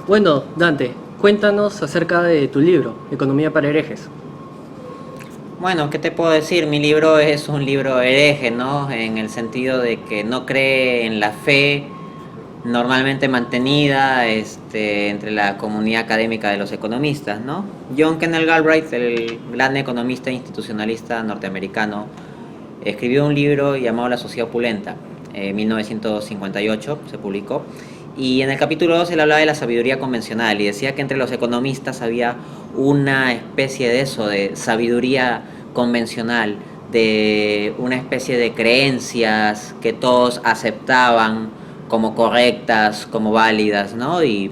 Bueno, Dante, cuéntanos acerca de tu libro, Economía para herejes. Bueno, ¿qué te puedo decir? Mi libro es un libro hereje, ¿no? En el sentido de que no cree en la fe normalmente mantenida entre la comunidad académica de los economistas, ¿no? John Kenneth Galbraith, el gran economista institucionalista norteamericano, escribió un libro llamado La Sociedad Opulenta, en 1958 se publicó, y en el capítulo 2 él hablaba de la sabiduría convencional y decía que entre los economistas había una especie de eso, de sabiduría convencional, de una especie de creencias que todos aceptaban como correctas, como válidas, ¿no? Y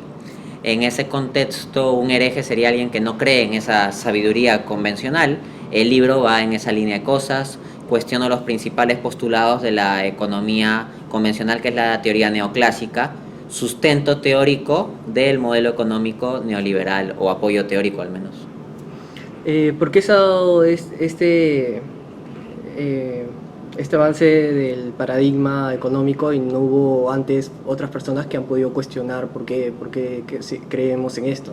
en ese contexto, un hereje sería alguien que no cree en esa sabiduría convencional. El libro va en esa línea de cosas, cuestiona los principales postulados de la economía convencional, que es la teoría neoclásica, sustento teórico del modelo económico neoliberal, o apoyo teórico al menos. ¿Por qué se ha dado eh, este avance del paradigma económico y no hubo antes otras personas que han podido cuestionar por qué creemos en esto,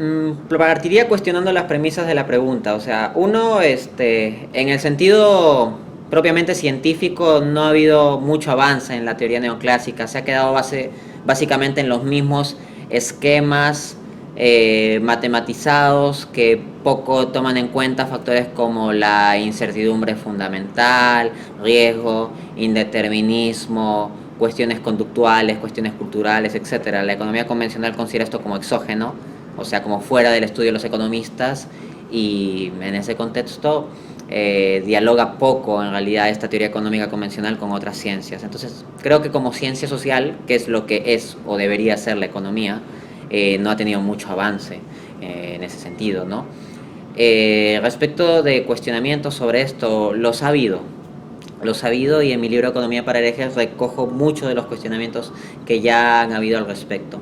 ¿no? Partiría cuestionando las premisas de la pregunta. O sea, uno, en el sentido propiamente científico, no ha habido mucho avance en la teoría neoclásica. Se ha quedado básicamente en los mismos esquemas matematizados que poco toman en cuenta factores como la incertidumbre fundamental, riesgo, indeterminismo, cuestiones conductuales, cuestiones culturales, etcétera. La economía convencional considera esto como exógeno, o sea, como fuera del estudio de los economistas, y en ese contexto dialoga poco en realidad esta teoría económica convencional con otras ciencias. Entonces, creo que como ciencia social, que es lo que es o debería ser la economía, no ha tenido mucho avance en ese sentido, ¿no? Respecto de cuestionamientos sobre esto, los ha habido, y en mi libro Economía para herejes recojo muchos de los cuestionamientos que ya han habido al respecto.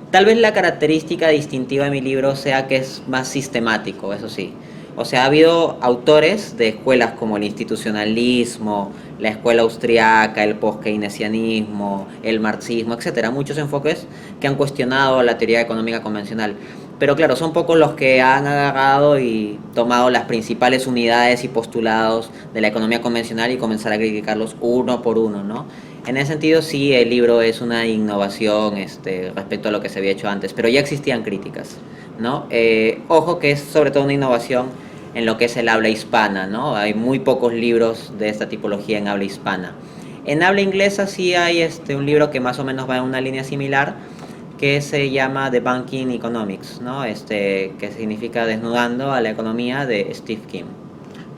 Tal vez la característica distintiva de mi libro sea que es más sistemático, eso sí. O sea, ha habido autores de escuelas como el institucionalismo, la escuela austriaca, el post-keynesianismo, el marxismo, etcétera, muchos enfoques que han cuestionado la teoría económica convencional. Pero claro, son pocos los que han agarrado y tomado las principales unidades y postulados de la economía convencional y comenzar a criticarlos uno por uno, ¿no? En ese sentido, sí, el libro es una innovación respecto a lo que se había hecho antes, pero ya existían críticas, ¿no? Ojo que es sobre todo una innovación en lo que es el habla hispana, ¿no? Hay muy pocos libros de esta tipología en habla hispana. En habla inglesa sí hay un libro que más o menos va en una línea similar, que se llama The Banking Economics, ¿no? Que significa Desnudando a la economía, de Steve Kim.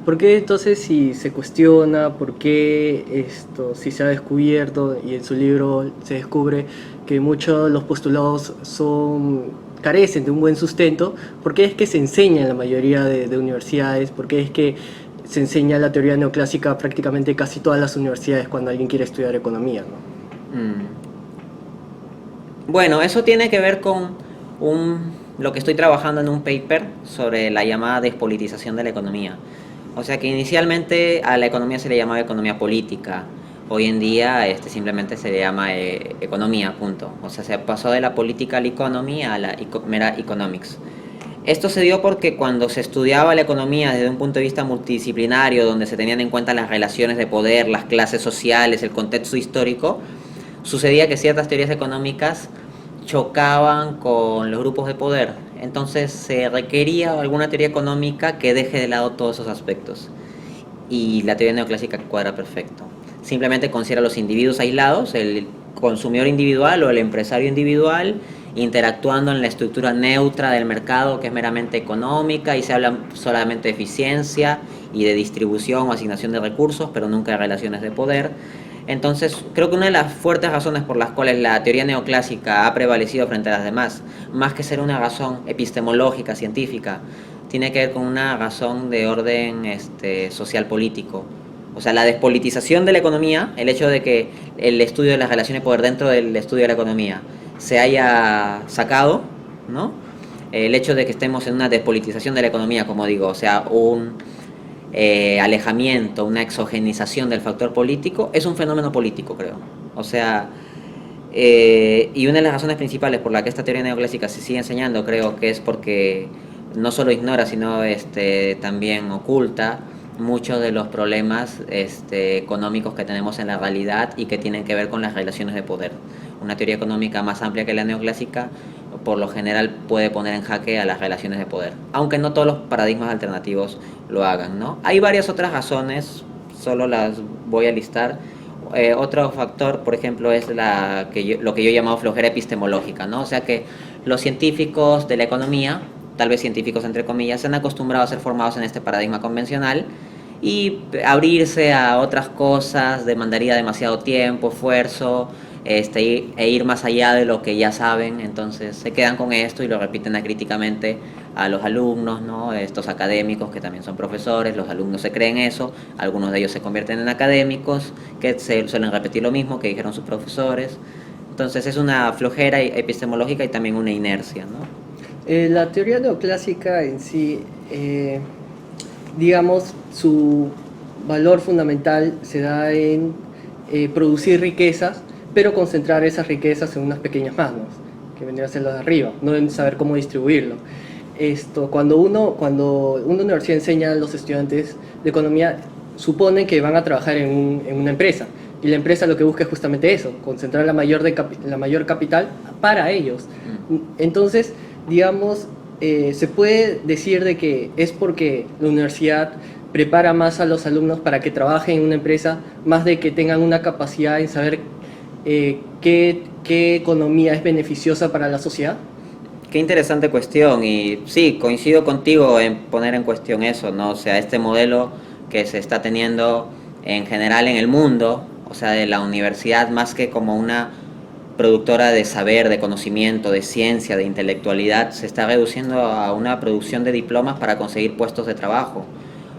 ¿Por qué entonces si se cuestiona, por qué esto, si se ha descubierto y en su libro se descubre que muchos de los postulados carecen de un buen sustento, por qué es que se enseña en la mayoría de universidades, por qué es que se enseña la teoría neoclásica prácticamente casi todas las universidades cuando alguien quiere estudiar economía, ¿no? Mm. Bueno, eso tiene que ver con lo que estoy trabajando en un paper sobre la llamada despolitización de la economía. O sea que inicialmente a la economía se le llamaba economía política. Hoy en día simplemente se le llama economía, punto. O sea, se pasó de la political economy a la mera economics. Esto se dio porque cuando se estudiaba la economía desde un punto de vista multidisciplinario, donde se tenían en cuenta las relaciones de poder, las clases sociales, el contexto histórico, sucedía que ciertas teorías económicas chocaban con los grupos de poder. Entonces se requería alguna teoría económica que deje de lado todos esos aspectos. Y la teoría neoclásica cuadra perfecto. Simplemente considera a los individuos aislados, el consumidor individual o el empresario individual, interactuando en la estructura neutra del mercado, que es meramente económica, y se habla solamente de eficiencia y de distribución o asignación de recursos, pero nunca de relaciones de poder. Entonces, creo que una de las fuertes razones por las cuales la teoría neoclásica ha prevalecido frente a las demás, más que ser una razón epistemológica, científica, tiene que ver con una razón de orden social político. O sea, la despolitización de la economía, el hecho de que el estudio de las relaciones de poder dentro del estudio de la economía se haya sacado, ¿no? El hecho de que estemos en una despolitización de la economía, como digo, o sea, un alejamiento, una exogenización del factor político, es un fenómeno político, creo. O sea, Y una de las razones principales por la que esta teoría neoclásica se sigue enseñando, creo que es porque no solo ignora, sino también oculta muchos de los problemas económicos que tenemos en la realidad y que tienen que ver con las relaciones de poder. Una teoría económica más amplia que la neoclásica, por lo general, puede poner en jaque a las relaciones de poder, aunque no todos los paradigmas alternativos lo hagan, ¿no? Hay varias otras razones, solo las voy a listar. Otro factor, por ejemplo, es lo que yo he llamado flojera epistemológica, ¿no? O sea que los científicos de la economía, tal vez científicos entre comillas, se han acostumbrado a ser formados en este paradigma convencional y abrirse a otras cosas demandaría demasiado tiempo, esfuerzo, e ir más allá de lo que ya saben. Entonces se quedan con esto y lo repiten acríticamente a los alumnos, ¿no? Estos académicos que también son profesores, los alumnos se creen eso, algunos de ellos se convierten en académicos que suelen repetir lo mismo que dijeron sus profesores. Entonces es una flojera epistemológica y también una inercia, ¿no? La teoría neoclásica en sí, digamos, su valor fundamental se da en producir riquezas, pero concentrar esas riquezas en unas pequeñas manos, que vendría a ser lo de arriba, no en saber cómo distribuirlo. Cuando una universidad enseña a los estudiantes de economía, suponen que van a trabajar en una empresa, y la empresa lo que busca es justamente eso, concentrar la mayor capital para ellos. Entonces, digamos, se puede decir de que es porque la universidad prepara más a los alumnos para que trabajen en una empresa, más de que tengan una capacidad en saber qué economía es beneficiosa para la sociedad. Qué interesante cuestión, y sí, coincido contigo en poner en cuestión eso, ¿no? O sea, este modelo que se está teniendo en general en el mundo, o sea, de la universidad más que como una productora de saber, de conocimiento, de ciencia, de intelectualidad, se está reduciendo a una producción de diplomas para conseguir puestos de trabajo.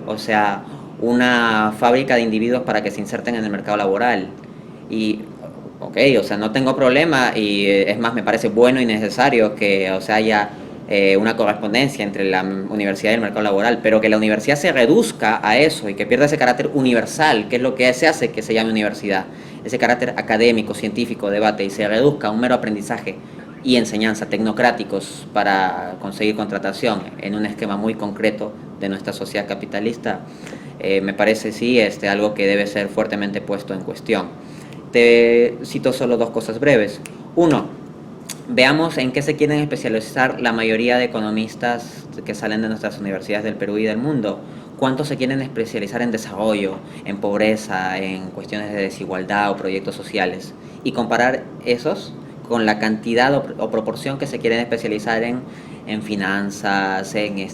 O sea, una fábrica de individuos para que se inserten en el mercado laboral. Y, ok, o sea, no tengo problema, y es más, me parece bueno y necesario que, o sea, haya una correspondencia entre la universidad y el mercado laboral, pero que la universidad se reduzca a eso y que pierda ese carácter universal, que es lo que se hace que se llame universidad, ese carácter académico, científico, debate, y se reduzca a un mero aprendizaje y enseñanza tecnocráticos para conseguir contratación en un esquema muy concreto de nuestra sociedad capitalista, me parece sí algo que debe ser fuertemente puesto en cuestión. Te cito solo dos cosas breves. Uno, veamos en qué se quieren especializar la mayoría de economistas que salen de nuestras universidades del Perú y del mundo. ¿Cuántos se quieren especializar en desarrollo, en pobreza, en cuestiones de desigualdad o proyectos sociales? Y comparar esos con la cantidad o proporción que se quieren especializar en finanzas, en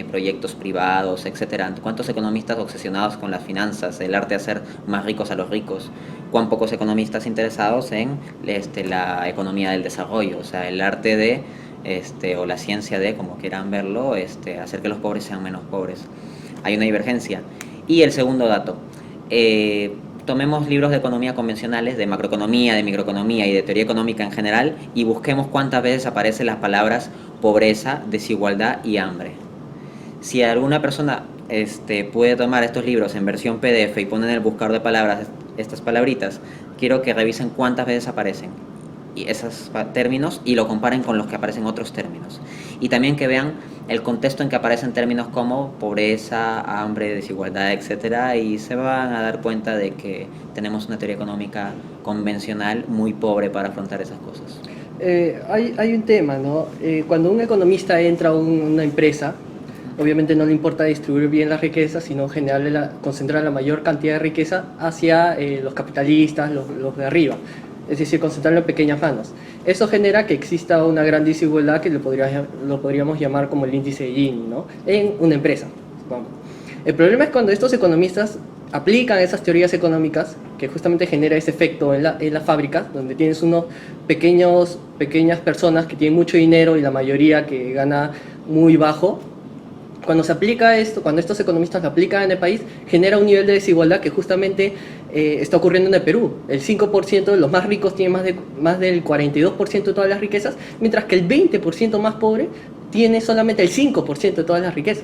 proyectos privados, etcétera. ¿Cuántos economistas obsesionados con las finanzas, el arte de hacer más ricos a los ricos? ¿Cuán pocos economistas interesados en la economía del desarrollo? O sea, el arte de, o la ciencia de, como quieran verlo, hacer que los pobres sean menos pobres. Hay una divergencia. Y el segundo dato, tomemos libros de economía convencionales, de macroeconomía, de microeconomía y de teoría económica en general, y busquemos cuántas veces aparecen las palabras pobreza, desigualdad y hambre. Si alguna persona puede tomar estos libros en versión PDF y poner en el buscador de palabras estas palabritas, quiero que revisen cuántas veces aparecen y esos términos y lo comparen con los que aparecen otros términos. Y también que vean el contexto en que aparecen términos como pobreza, hambre, desigualdad, etcétera, y se van a dar cuenta de que tenemos una teoría económica convencional muy pobre para afrontar esas cosas. Hay un tema, ¿no? Cuando un economista entra a una empresa, obviamente no le importa distribuir bien la riqueza, sino concentrar la mayor cantidad de riqueza hacia los capitalistas, los de arriba. Es decir, concentrarlo en pequeñas manos. Eso genera que exista una gran desigualdad que lo podríamos llamar como el índice de Gini, ¿no? En una empresa, supongo. El problema es cuando estos economistas aplican esas teorías económicas, que justamente genera ese efecto en la fábrica, donde tienes unos pequeñas personas que tienen mucho dinero y la mayoría que gana muy bajo. Cuando se aplica esto, cuando estos economistas lo aplican en el país, genera un nivel de desigualdad que justamente está ocurriendo en el Perú. El 5% de los más ricos tiene más del 42% de todas las riquezas, mientras que el 20% más pobre tiene solamente el 5% de todas las riquezas.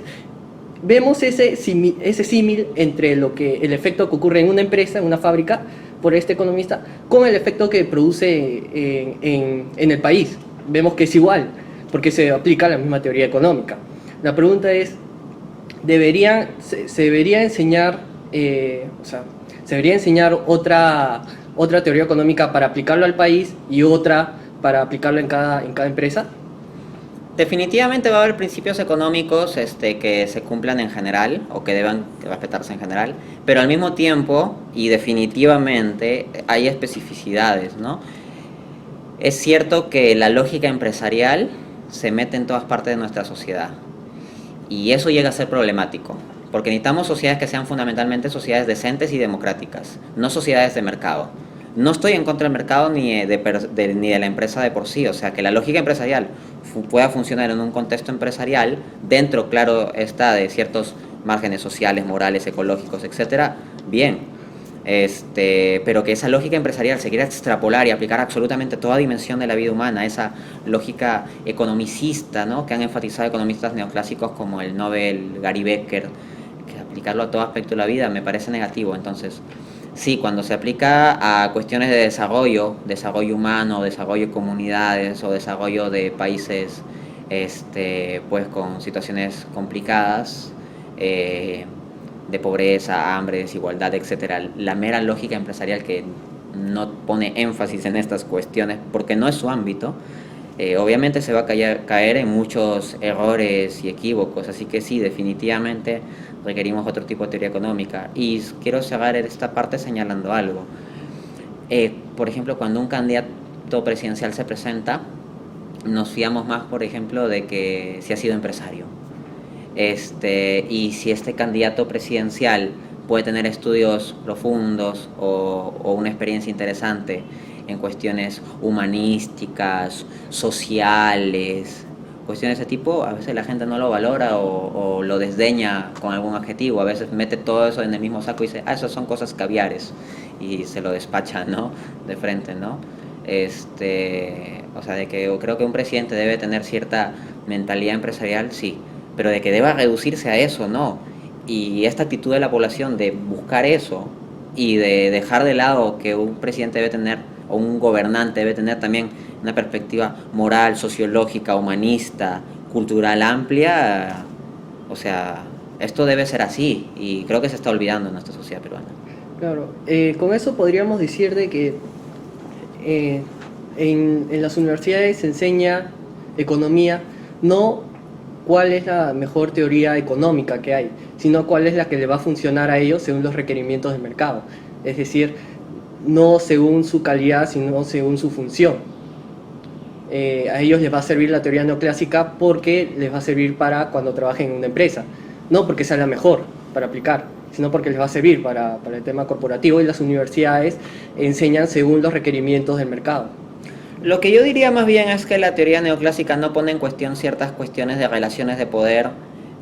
Vemos ese símil entre el efecto que ocurre en una empresa, en una fábrica, por este economista con el efecto que produce en el país. Vemos que es igual, porque se aplica la misma teoría económica. La pregunta es, se debería enseñar, se debería enseñar otra teoría económica para aplicarlo al país y otra para aplicarlo en cada empresa? Definitivamente va a haber principios económicos que se cumplan en general o que deban respetarse en general, pero al mismo tiempo y definitivamente hay especificidades, ¿no? Es cierto que la lógica empresarial se mete en todas partes de nuestra sociedad y eso llega a ser problemático, porque necesitamos sociedades que sean fundamentalmente sociedades decentes y democráticas, no sociedades de mercado. No estoy en contra del mercado ni de la empresa de por sí, o sea, que la lógica empresarial pueda funcionar en un contexto empresarial, dentro, claro está, de ciertos márgenes sociales, morales, ecológicos, etcétera, bien. Pero que esa lógica empresarial se quiera extrapolar y aplicar absolutamente toda dimensión de la vida humana, esa lógica economicista, ¿no?, que han enfatizado economistas neoclásicos como el Nobel Gary Becker, que aplicarlo a todo aspecto de la vida me parece negativo. Entonces, sí, cuando se aplica a cuestiones de desarrollo humano, desarrollo de comunidades o desarrollo de países pues con situaciones complicadas, de pobreza, hambre, desigualdad, etcétera, la mera lógica empresarial que no pone énfasis en estas cuestiones porque no es su ámbito, obviamente se va a caer en muchos errores y equívocos, así que sí, definitivamente requerimos otro tipo de teoría económica. Y quiero cerrar esta parte señalando algo. Por ejemplo, cuando un candidato presidencial se presenta, nos fiamos más, por ejemplo, de que si ha sido empresario. Y si este candidato presidencial puede tener estudios profundos o una experiencia interesante en cuestiones humanísticas, sociales, cuestiones de ese tipo, a veces la gente no lo valora o lo desdeña con algún adjetivo, a veces mete todo eso en el mismo saco y dice, esas son cosas caviares, y se lo despacha, ¿no?, de frente, ¿no? O sea, de que creo que un presidente debe tener cierta mentalidad empresarial, sí, pero de que deba reducirse a eso, no. Y esta actitud de la población de buscar eso y de dejar de lado que un presidente debe tener, o un gobernante debe tener también una perspectiva moral, sociológica, humanista, cultural amplia, o sea, esto debe ser así y creo que se está olvidando en nuestra sociedad peruana. Claro, con eso podríamos decir de que en las universidades se enseña economía, no cuál es la mejor teoría económica que hay, sino cuál es la que le va a funcionar a ellos según los requerimientos del mercado. Es decir, no según su calidad, sino según su función. A ellos les va a servir la teoría neoclásica porque les va a servir para cuando trabajen en una empresa, no porque sea la mejor para aplicar, sino porque les va a servir para el tema corporativo, y las universidades enseñan según los requerimientos del mercado. Lo que yo diría más bien es que la teoría neoclásica no pone en cuestión ciertas cuestiones de relaciones de poder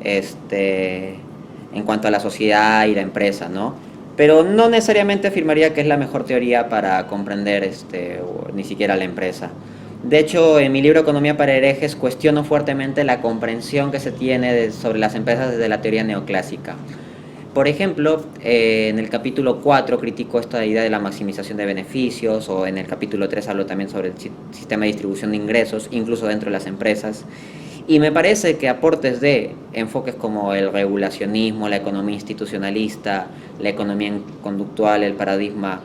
en cuanto a la sociedad y la empresa, ¿no? Pero no necesariamente afirmaría que es la mejor teoría para comprender ni siquiera la empresa. De hecho, en mi libro Economía para herejes cuestiono fuertemente la comprensión que se tiene sobre las empresas desde la teoría neoclásica. Por ejemplo, en el capítulo 4 critico esta idea de la maximización de beneficios, o en el capítulo 3 hablo también sobre el sistema de distribución de ingresos, incluso dentro de las empresas. Y me parece que aportes de enfoques como el regulacionismo, la economía institucionalista, la economía conductual, el paradigma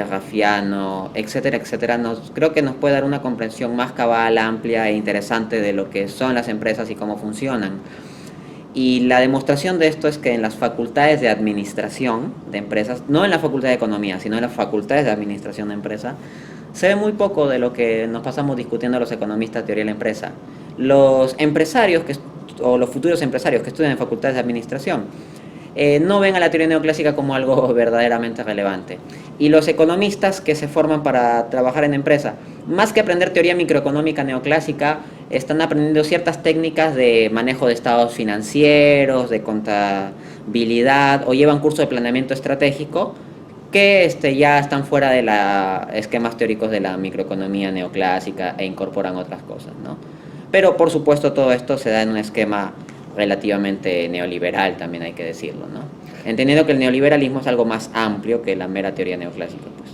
raffiano, etcétera, etcétera, creo que nos puede dar una comprensión más cabal, amplia e interesante de lo que son las empresas y cómo funcionan. Y la demostración de esto es que en las facultades de administración de empresas, no en la facultad de economía, sino en las facultades de administración de empresas, se ve muy poco de lo que nos pasamos discutiendo los economistas de teoría de la empresa. Los empresarios o los futuros empresarios que estudian en facultades de administración no ven a la teoría neoclásica como algo verdaderamente relevante. Y los economistas que se forman para trabajar en empresa, más que aprender teoría microeconómica neoclásica, están aprendiendo ciertas técnicas de manejo de estados financieros, de contabilidad, o llevan curso de planeamiento estratégico que ya están fuera de los esquemas teóricos de la microeconomía neoclásica e incorporan otras cosas, ¿no? Pero por supuesto todo esto se da en un esquema relativamente neoliberal, también hay que decirlo, ¿no? Entendiendo que el neoliberalismo es algo más amplio que la mera teoría neoclásica, pues.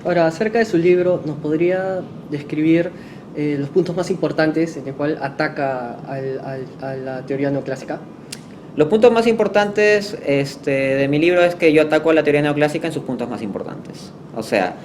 Ahora, acerca de su libro, ¿nos podría describir los puntos más importantes en el cual ataca a la teoría neoclásica? Los puntos más importantes de mi libro es que yo ataco a la teoría neoclásica en sus puntos más importantes. O sea,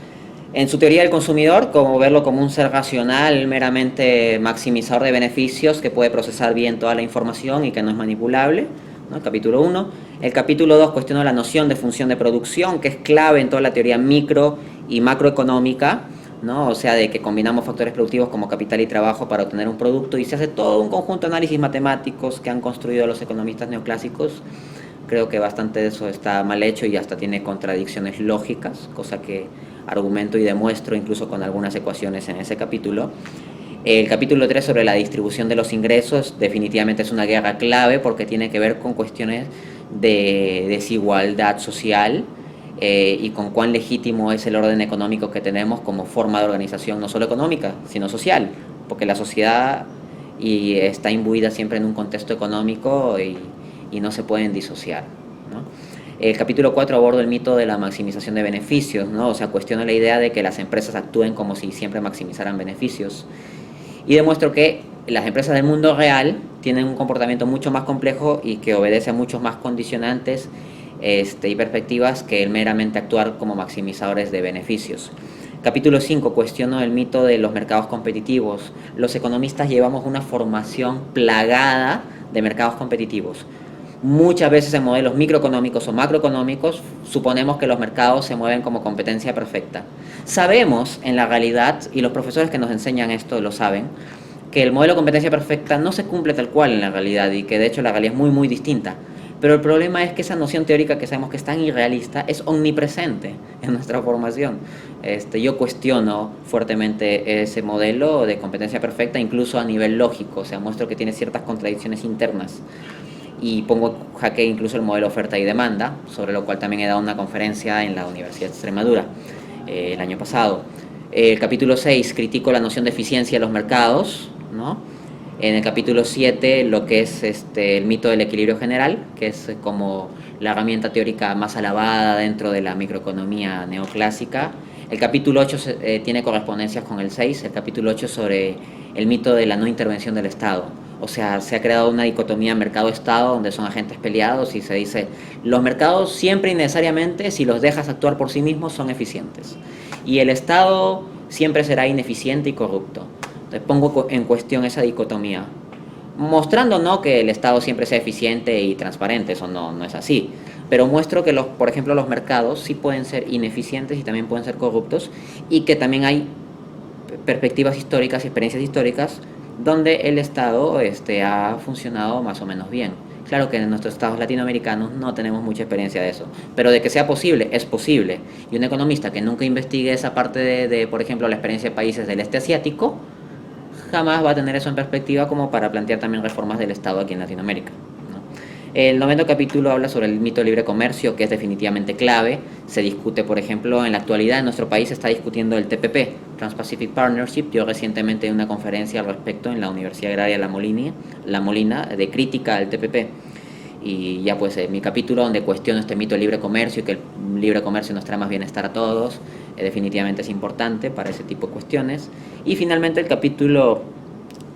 en su teoría del consumidor, como verlo como un ser racional, meramente maximizador de beneficios, que puede procesar bien toda la información y que no es manipulable, ¿no? El capítulo 1. El capítulo 2 cuestiona la noción de función de producción, que es clave en toda la teoría micro y macroeconómica, ¿no? O sea, de que combinamos factores productivos como capital y trabajo para obtener un producto, y se hace todo un conjunto de análisis matemáticos que han construido los economistas neoclásicos. Creo que bastante de eso está mal hecho y hasta tiene contradicciones lógicas, cosa que argumento y demuestro incluso con algunas ecuaciones en ese capítulo. El capítulo 3 sobre la distribución de los ingresos definitivamente es una guerra clave porque tiene que ver con cuestiones de desigualdad social, y con cuán legítimo es el orden económico que tenemos como forma de organización no solo económica, sino social, porque la sociedad está imbuida siempre en un contexto económico y no se pueden disociar, ¿no? El capítulo 4 aborda el mito de la maximización de beneficios, ¿no? O sea, cuestiona la idea de que las empresas actúen como si siempre maximizaran beneficios. Y demuestro que las empresas del mundo real tienen un comportamiento mucho más complejo y que obedece a muchos más condicionantes y perspectivas que el meramente actuar como maximizadores de beneficios. Capítulo 5, cuestiono el mito de los mercados competitivos. Los economistas llevamos una formación plagada de mercados competitivos. Muchas veces en modelos microeconómicos o macroeconómicos suponemos que los mercados se mueven como competencia perfecta. Sabemos en la realidad, y los profesores que nos enseñan esto lo saben, que el modelo de competencia perfecta no se cumple tal cual en la realidad y que de hecho la realidad es muy muy distinta. Pero el problema es que esa noción teórica que sabemos que es tan irrealista es omnipresente en nuestra formación. Yo cuestiono fuertemente ese modelo de competencia perfecta, incluso a nivel lógico, o sea, muestro que tiene ciertas contradicciones internas. Y pongo en jaque incluso el modelo oferta y demanda, sobre lo cual también he dado una conferencia en la Universidad de Extremadura el año pasado. El capítulo 6, critico la noción de eficiencia de los mercados, ¿no? En el capítulo 7, lo que es el mito del equilibrio general, que es como la herramienta teórica más alabada dentro de la microeconomía neoclásica. El capítulo 8 tiene correspondencias con el 6, el capítulo 8 sobre el mito de la no intervención del Estado. O sea, se ha creado una dicotomía mercado-estado donde son agentes peleados y se dice, los mercados siempre y necesariamente, si los dejas actuar por sí mismos, son eficientes. Y el Estado siempre será ineficiente y corrupto. Entonces pongo en cuestión esa dicotomía, mostrando no que el Estado siempre sea eficiente y transparente, eso no es así, pero muestro que por ejemplo los mercados sí pueden ser ineficientes y también pueden ser corruptos, y que también hay perspectivas históricas y experiencias históricas donde el Estado ha funcionado más o menos bien. Claro que en nuestros estados latinoamericanos no tenemos mucha experiencia de eso, pero de que sea posible, es posible. Y un economista que nunca investigue esa parte de por ejemplo, la experiencia de países del este asiático, jamás va a tener eso en perspectiva como para plantear también reformas del Estado aquí en Latinoamérica, ¿no? El 9º capítulo habla sobre el mito del libre comercio, que es definitivamente clave. Se discute, por ejemplo, en la actualidad en nuestro país se está discutiendo el TPP, Trans-Pacific Partnership. Yo recientemente di una conferencia al respecto en la Universidad Agraria La Molina, de crítica al TPP. Y ya pues mi capítulo donde cuestiono este mito del libre comercio y que el libre comercio nos trae más bienestar a todos, definitivamente es importante para ese tipo de cuestiones. Y finalmente el capítulo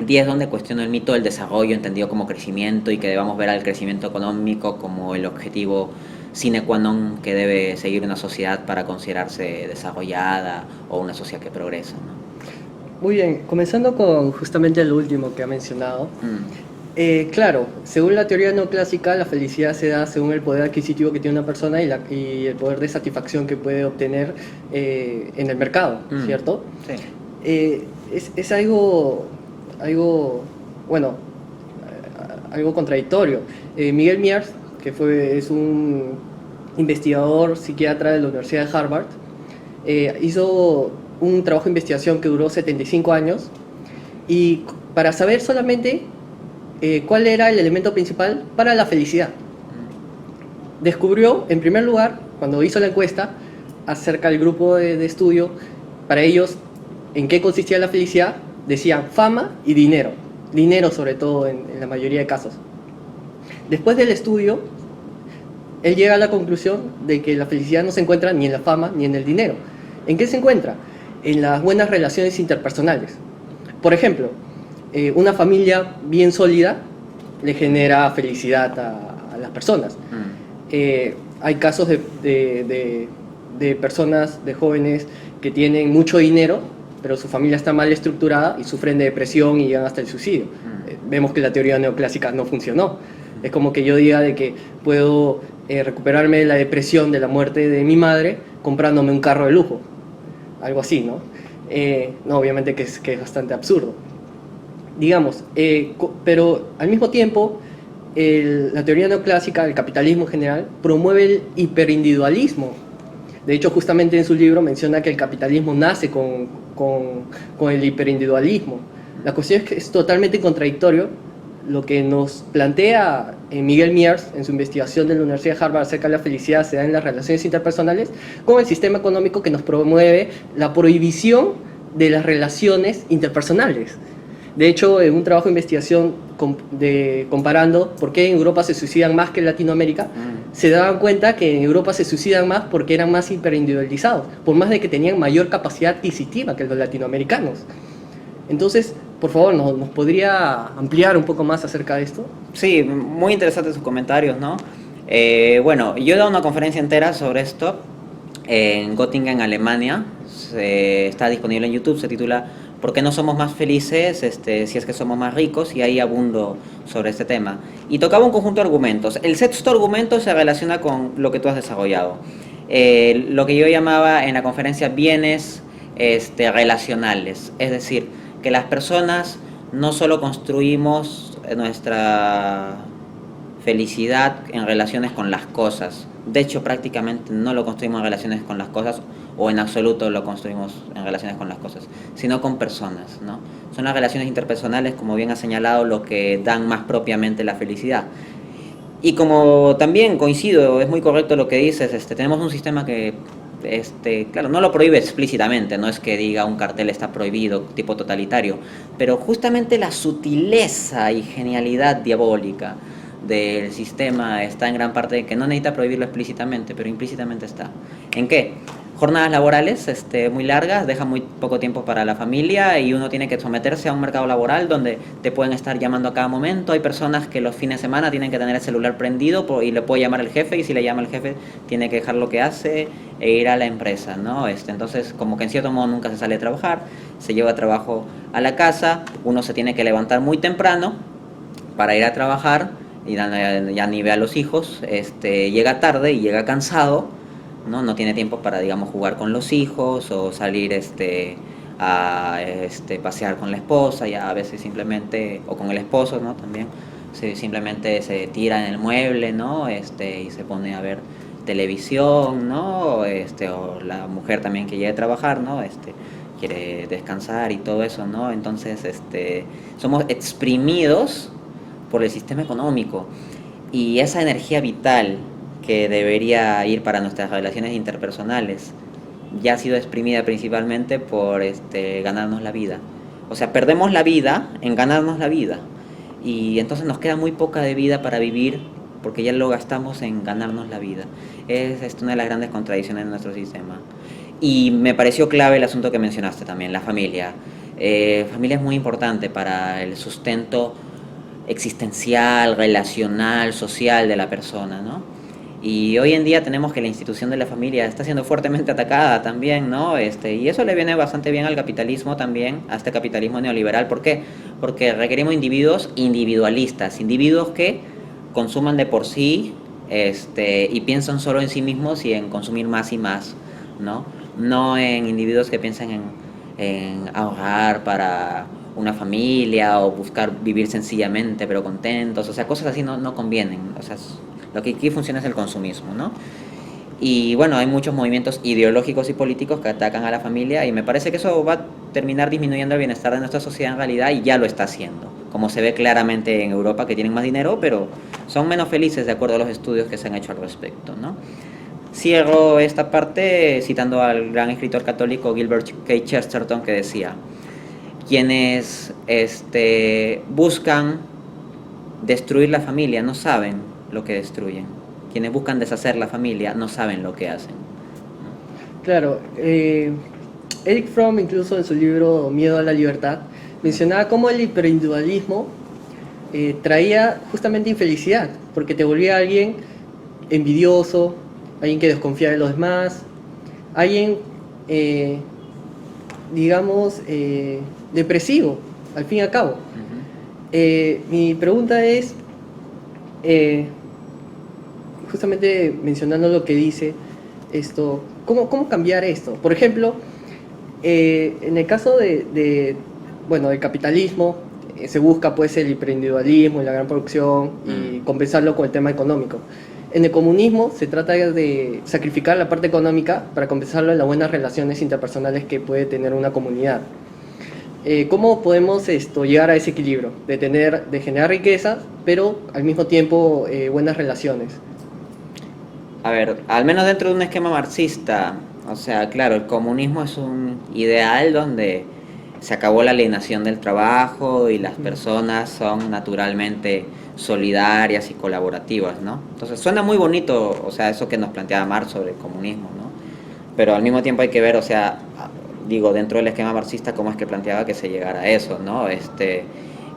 10 donde cuestiono el mito del desarrollo entendido como crecimiento y que debamos ver al crecimiento económico como el objetivo sine qua non que debe seguir una sociedad para considerarse desarrollada o una sociedad que progresa, ¿no? Muy bien, comenzando con justamente el último que ha mencionado. Claro, según la teoría neoclásica, la felicidad se da según el poder adquisitivo que tiene una persona y el poder de satisfacción que puede obtener en el mercado, ¿cierto? Sí. Es algo, bueno, algo contradictorio. Miguel Miers, que es un investigador psiquiatra de la Universidad de Harvard, hizo un trabajo de investigación que duró 75 años y para saber solamente cuál era el elemento principal para la felicidad. Descubrió, en primer lugar, cuando hizo la encuesta acerca del grupo de estudio, para ellos, en qué consistía la felicidad, decían fama y dinero. Dinero sobre todo en la mayoría de casos. Después del estudio, él llega a la conclusión de que la felicidad no se encuentra ni en la fama ni en el dinero. ¿En qué se encuentra? En las buenas relaciones interpersonales. Por ejemplo, una familia bien sólida le genera felicidad a las personas. Hay casos de personas, de jóvenes que tienen mucho dinero, pero su familia está mal estructurada y sufren de depresión y llegan hasta el suicidio. Vemos que la teoría neoclásica no funcionó. Es como que yo diga de que puedo recuperarme de la depresión, de la muerte de mi madre, comprándome un carro de lujo. Algo así, ¿no? No, obviamente que es bastante absurdo. Digamos, pero al mismo tiempo, la teoría neoclásica, el capitalismo en general, promueve el hiperindividualismo. De hecho, justamente en su libro menciona que el capitalismo nace con el hiperindividualismo. La cuestión es que es totalmente contradictorio lo que nos plantea Miguel Miers en su investigación de la Universidad de Harvard acerca de la felicidad se da en las relaciones interpersonales, con el sistema económico que nos promueve la prohibición de las relaciones interpersonales. De hecho, en un trabajo de investigación comparando por qué en Europa se suicidan más que en Latinoamérica, se daban cuenta que en Europa se suicidan más porque eran más hiperindividualizados, por más de que tenían mayor capacidad adquisitiva que los latinoamericanos. Entonces, por favor, ¿nos podría ampliar un poco más acerca de esto? Sí, muy interesantes sus comentarios, ¿no? Bueno, yo he dado una conferencia entera sobre esto en Göttingen, Alemania. Está disponible en YouTube, se titula ¿Por qué no somos más felices si es que somos más ricos? Y ahí abundo sobre este tema. Y tocaba un conjunto de argumentos. El sexto argumento se relaciona con lo que tú has desarrollado. Lo que yo llamaba en la conferencia bienes relacionales. Es decir, que las personas no solo construimos nuestra felicidad en relaciones con las cosas. De hecho, prácticamente no lo construimos en relaciones con las cosas o en absoluto lo construimos en relaciones con las cosas, sino con personas, ¿no? Son las relaciones interpersonales, como bien ha señalado, lo que dan más propiamente la felicidad. Y como también coincido, es muy correcto lo que dices, tenemos un sistema que claro, no lo prohíbe explícitamente, no es que diga un cartel está prohibido, tipo totalitario, pero justamente la sutileza y genialidad diabólica del sistema está en gran parte de que no necesita prohibirlo explícitamente, pero implícitamente está. ¿En qué? Jornadas laborales muy largas, dejan muy poco tiempo para la familia y uno tiene que someterse a un mercado laboral donde te pueden estar llamando a cada momento. Hay personas que los fines de semana tienen que tener el celular prendido y le puede llamar el jefe, y si le llama el jefe tiene que dejar lo que hace e ir a la empresa, ¿no? Entonces, como que en cierto modo nunca se sale a trabajar, se lleva trabajo a la casa, uno se tiene que levantar muy temprano para ir a trabajar y ya ni ve a los hijos, llega tarde y llega cansado, no tiene tiempo para, digamos, jugar con los hijos o salir a pasear con la esposa, ya a veces simplemente, o con el esposo, ¿no? También simplemente se tira en el mueble, ¿no? Y se pone a ver televisión, ¿no? O la mujer también que llega a trabajar, ¿no? Quiere descansar y todo eso, ¿no? Entonces, somos exprimidos por el sistema económico, y esa energía vital que debería ir para nuestras relaciones interpersonales ya ha sido exprimida principalmente por ganarnos la vida. O sea, perdemos la vida en ganarnos la vida, y entonces nos queda muy poca de vida para vivir porque ya lo gastamos en ganarnos la vida. Es una de las grandes contradicciones de nuestro sistema. Y me pareció clave el asunto que mencionaste también, la familia. Familia es muy importante para el sustento existencial, relacional, social de la persona, ¿no? Y hoy en día tenemos que la institución de la familia está siendo fuertemente atacada también, ¿no? Y eso le viene bastante bien al capitalismo también, a este capitalismo neoliberal. ¿Por qué? Porque requerimos individuos individualistas, individuos que consuman de por sí, y piensan solo en sí mismos y en consumir más y más, ¿no? No en individuos que piensan en ahorrar para una familia o buscar vivir sencillamente pero contentos. O sea, cosas así no convienen. O sea, lo que aquí funciona es el consumismo, ¿no? Y bueno, hay muchos movimientos ideológicos y políticos que atacan a la familia, y me parece que eso va a terminar disminuyendo el bienestar de nuestra sociedad en realidad, y ya lo está haciendo, como se ve claramente en Europa, que tienen más dinero pero son menos felices de acuerdo a los estudios que se han hecho al respecto, ¿no? Cierro esta parte citando al gran escritor católico Gilbert K. Chesterton, que decía: quienes buscan destruir la familia no saben lo que destruyen. Quienes buscan deshacer la familia no saben lo que hacen. Claro, Eric Fromm incluso en su libro Miedo a la Libertad mencionaba cómo el hiperindividualismo traía justamente infelicidad, porque te volvía alguien envidioso, alguien que desconfía de los demás, alguien, eh, digamos, depresivo, al fin y al cabo. Mi pregunta es, eh, justamente mencionando lo que dice esto, ¿cómo cambiar esto? Por ejemplo, en el caso bueno, del capitalismo, se busca pues el hiperindividualismo y la gran producción y compensarlo con el tema económico. En el comunismo se trata de sacrificar la parte económica para compensarlo en las buenas relaciones interpersonales que puede tener una comunidad. ¿Cómo podemos llegar a ese equilibrio? De generar riquezas, pero al mismo tiempo buenas relaciones. A ver, al menos dentro de un esquema marxista, o sea, claro, el comunismo es un ideal donde se acabó la alienación del trabajo y las personas son naturalmente solidarias y colaborativas, ¿no? Entonces suena muy bonito, o sea, eso que nos planteaba Marx sobre el comunismo, ¿no? Pero al mismo tiempo hay que ver, o sea, digo, dentro del esquema marxista, cómo es que planteaba que se llegara a eso, ¿no?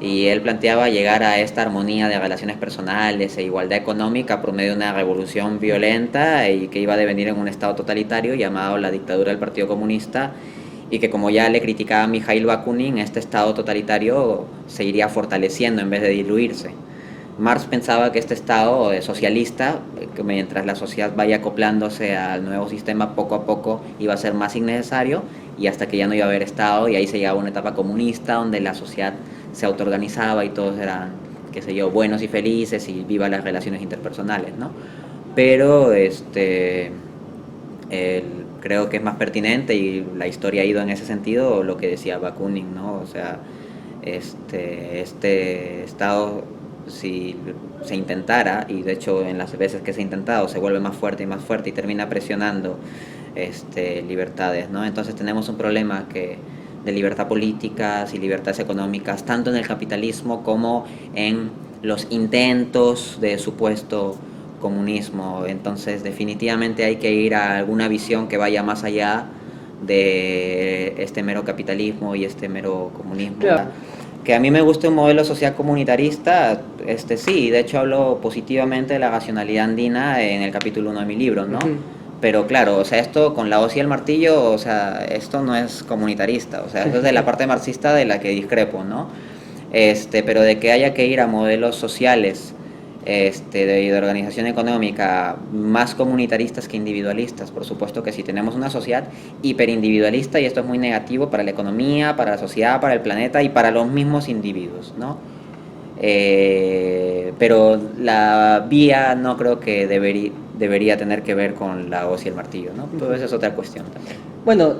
Y él planteaba llegar a esta armonía de relaciones personales e igualdad económica por medio de una revolución violenta y que iba a devenir en un estado totalitario llamado la dictadura del Partido Comunista, y que, como ya le criticaba Mikhail Bakunin, este estado totalitario se iría fortaleciendo en vez de diluirse. Marx pensaba que este estado socialista, que mientras la sociedad vaya acoplándose al nuevo sistema, poco a poco iba a ser más innecesario, y hasta que ya no iba a haber estado, y ahí se llegaba a una etapa comunista donde la sociedad se autoorganizaba y todos eran, qué sé yo, buenos y felices y viva las relaciones interpersonales, ¿no? Pero creo que es más pertinente, y la historia ha ido en ese sentido, lo que decía Bakunin, ¿no? O sea, este estado, si se intentara, y de hecho en las veces que se ha intentado se vuelve más fuerte y termina presionando libertades, ¿no? Entonces tenemos un problema de libertad políticas y libertades económicas, tanto en el capitalismo como en los intentos de supuesto comunismo. Entonces definitivamente hay que ir a alguna visión que vaya más allá de este mero capitalismo y este mero comunismo. Claro. Que a mí me gusta un modelo social comunitarista, sí, de hecho hablo positivamente de la racionalidad andina en el capítulo 1 de mi libro, ¿no? Pero claro, o sea, esto con la hoz y el martillo, o sea, esto no es comunitarista, o sea, esto es de la parte marxista de la que discrepo, ¿no? Pero de que haya que ir a modelos sociales de organización económica más comunitaristas que individualistas, por supuesto que sí. Tenemos una sociedad hiperindividualista y esto es muy negativo para la economía, para la sociedad, para el planeta y para los mismos individuos, ¿no? Pero la vía no creo que debería tener que ver con la hoz y el martillo, ¿no? Pero esa es otra cuestión también. Bueno,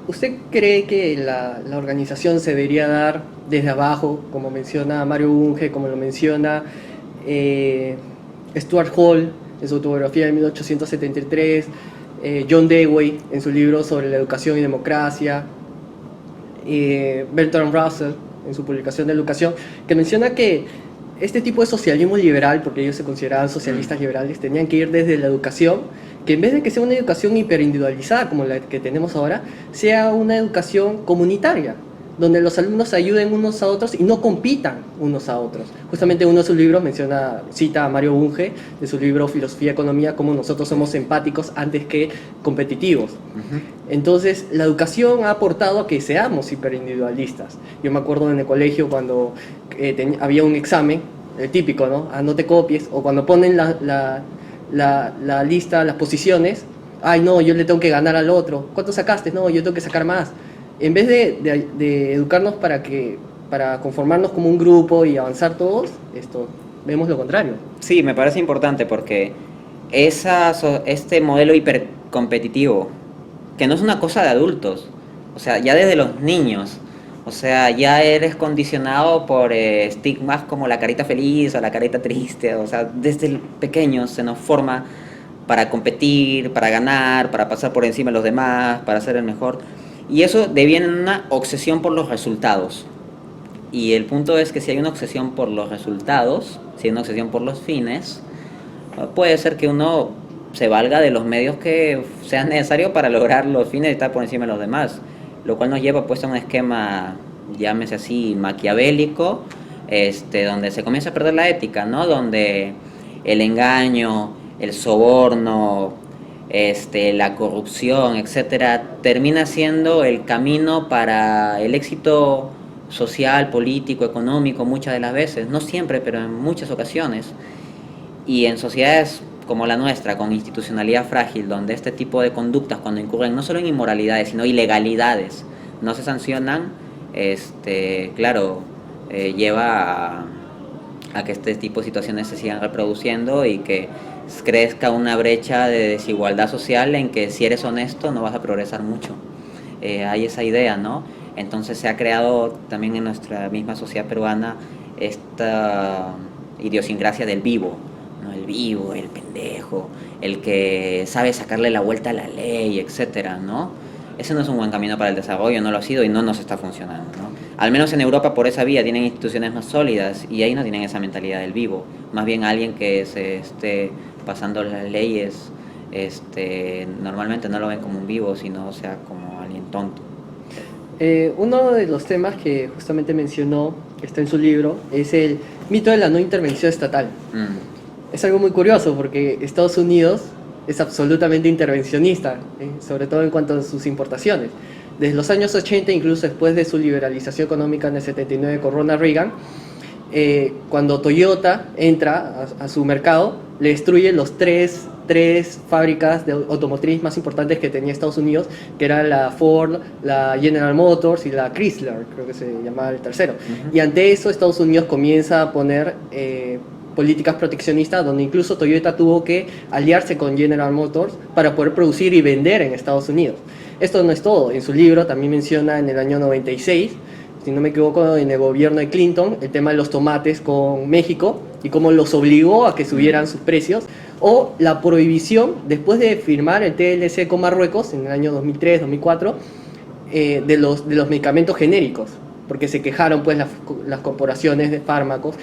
¿usted cree que la organización se debería dar desde abajo, como menciona Mario Bunge, como lo menciona Stuart Hall en su autobiografía de 1873, John Dewey en su libro sobre la educación y democracia, Bertrand Russell en su publicación de educación, que menciona que este tipo de socialismo liberal, porque ellos se consideraban socialistas liberales, tenían que ir desde la educación, que en vez de que sea una educación hiperindividualizada como la que tenemos ahora, sea una educación comunitaria, donde los alumnos se ayuden unos a otros y no compitan unos a otros. Justamente uno de sus libros cita a Mario Bunge, de su libro Filosofía y Economía, como nosotros somos empáticos antes que competitivos. Entonces, la educación ha aportado a que seamos hiperindividualistas. Yo me acuerdo en el colegio cuando había un examen, el típico, ¿no? No te copies, o cuando ponen la lista, las posiciones, ay no, yo le tengo que ganar al otro, ¿cuánto sacaste? No, yo tengo que sacar más. En vez de educarnos para conformarnos como un grupo y avanzar todos, vemos lo contrario. Sí, me parece importante porque este modelo hipercompetitivo, que no es una cosa de adultos, o sea, ya desde los niños, o sea, ya eres condicionado por estigmas como la carita feliz o la carita triste, o sea, desde pequeños se nos forma para competir, para ganar, para pasar por encima de los demás, para ser el mejor. Y eso deviene en una obsesión por los resultados. Y el punto es que si hay una obsesión por los resultados, si hay una obsesión por los fines, puede ser que uno se valga de los medios que sean necesarios para lograr los fines y estar por encima de los demás, lo cual nos lleva pues a un esquema, llámese así, maquiavélico, donde se comienza a perder la ética, ¿no? Donde el engaño, el soborno, la corrupción, etcétera, termina siendo el camino para el éxito social, político, económico, muchas de las veces, no siempre, pero en muchas ocasiones. Y en sociedades como la nuestra, con institucionalidad frágil, donde este tipo de conductas, cuando incurren no solo en inmoralidades, sino ilegalidades, no se sancionan, claro, lleva a que este tipo de situaciones se sigan reproduciendo y que crezca una brecha de desigualdad social en que si eres honesto no vas a progresar mucho. Hay esa idea, ¿no? Entonces se ha creado también en nuestra misma sociedad peruana esta idiosincrasia del vivo, ¿no? El vivo, el pendejo, el que sabe sacarle la vuelta a la ley, etcétera, ¿no? Ese no es un buen camino para el desarrollo, no lo ha sido y no nos está funcionando, ¿no? Al menos en Europa por esa vía tienen instituciones más sólidas y ahí no tienen esa mentalidad del vivo, más bien alguien que se esté pasando las leyes, normalmente no lo ven como un vivo, sino, o sea, como alguien tonto. Uno de los temas que justamente mencionó, que está en su libro, es el mito de la no intervención estatal. Es algo muy curioso porque Estados Unidos es absolutamente intervencionista, sobre todo en cuanto a sus importaciones. Desde los años 80, incluso después de su liberalización económica en el 79 con Ronald Reagan, cuando Toyota entra a su mercado, le destruye los tres fábricas de automotriz más importantes que tenía Estados Unidos, que eran la Ford, la General Motors y la Chrysler, creo que se llamaba el tercero. Y ante eso Estados Unidos comienza a poner políticas proteccionistas, donde incluso Toyota tuvo que aliarse con General Motors para poder producir y vender en Estados Unidos. Esto no es todo, en su libro también menciona en el año 96, si no me equivoco, en el gobierno de Clinton, el tema de los tomates con México y cómo los obligó a que subieran sus precios, o la prohibición, después de firmar el TLC con Marruecos en el año 2003-2004, de los medicamentos genéricos, porque se quejaron pues las corporaciones de fármacos,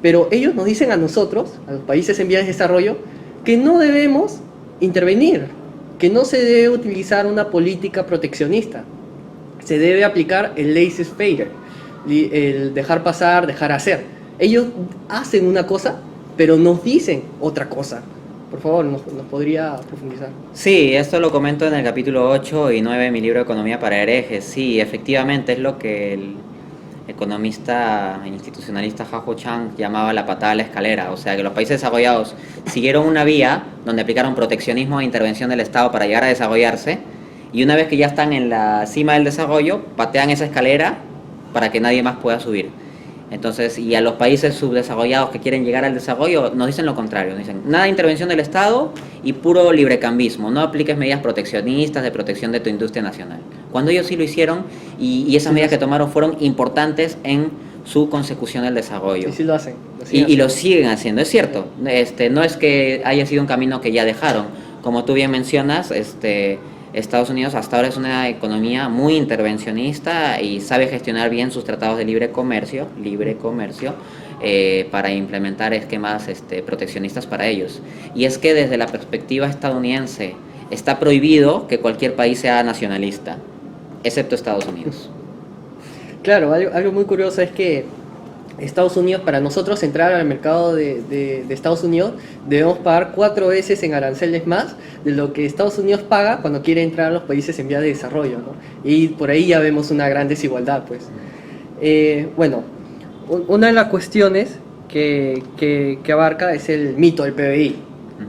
pero ellos nos dicen a nosotros, a los países en vías de desarrollo, que no debemos intervenir, que no se debe utilizar una política proteccionista, se debe aplicar el laissez-faire, el dejar pasar, dejar hacer. Ellos hacen una cosa, pero nos dicen otra cosa. Por favor, ¿nos podría profundizar? Sí, esto lo comento en el capítulo 8 y 9 de mi libro Economía para herejes. Sí, efectivamente es lo que el economista institucionalista Jajo Chang llamaba la patada a la escalera. O sea, que los países desarrollados siguieron una vía donde aplicaron proteccionismo e intervención del Estado para llegar a desarrollarse, y una vez que ya están en la cima del desarrollo, patean esa escalera para que nadie más pueda subir. Entonces, y a los países subdesarrollados que quieren llegar al desarrollo, nos dicen lo contrario, nos dicen nada de intervención del Estado y puro librecambismo, no apliques medidas proteccionistas de protección de tu industria nacional. Cuando ellos sí lo hicieron, y esas medidas que tomaron fueron importantes en su consecución del desarrollo. Y sí lo hacen. Y lo siguen haciendo, es cierto. No es que haya sido un camino que ya dejaron. Como tú bien mencionas, Estados Unidos hasta ahora es una economía muy intervencionista y sabe gestionar bien sus tratados de libre comercio, para implementar esquemas proteccionistas para ellos. Y es que desde la perspectiva estadounidense está prohibido que cualquier país sea nacionalista, excepto Estados Unidos. Claro, algo muy curioso es que Estados Unidos, para nosotros entrar al mercado de Estados Unidos, debemos pagar 4 veces en aranceles más de lo que Estados Unidos paga cuando quiere entrar a los países en vías de desarrollo, ¿no? Y por ahí ya vemos una gran desigualdad, pues. Bueno, una de las cuestiones que abarca es el mito del PBI.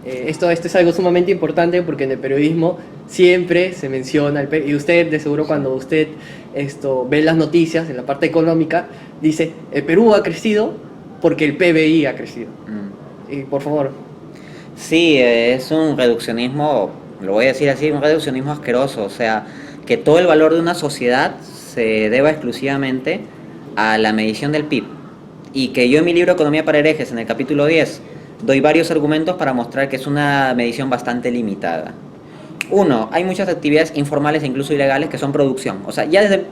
Esto es algo sumamente importante porque en el periodismo siempre se menciona el PBI, y usted de seguro cuando usted ve las noticias en la parte económica dice el Perú ha crecido porque el PBI ha crecido. Y por favor. Sí, es un reduccionismo, lo voy a decir así, un reduccionismo asqueroso, o sea, que todo el valor de una sociedad se deba exclusivamente a la medición del PIB, y que yo en mi libro Economía para herejes, en el capítulo 10, doy varios argumentos para mostrar que es una medición bastante limitada. Uno, hay muchas actividades informales e incluso ilegales que son producción. O sea, ya desde el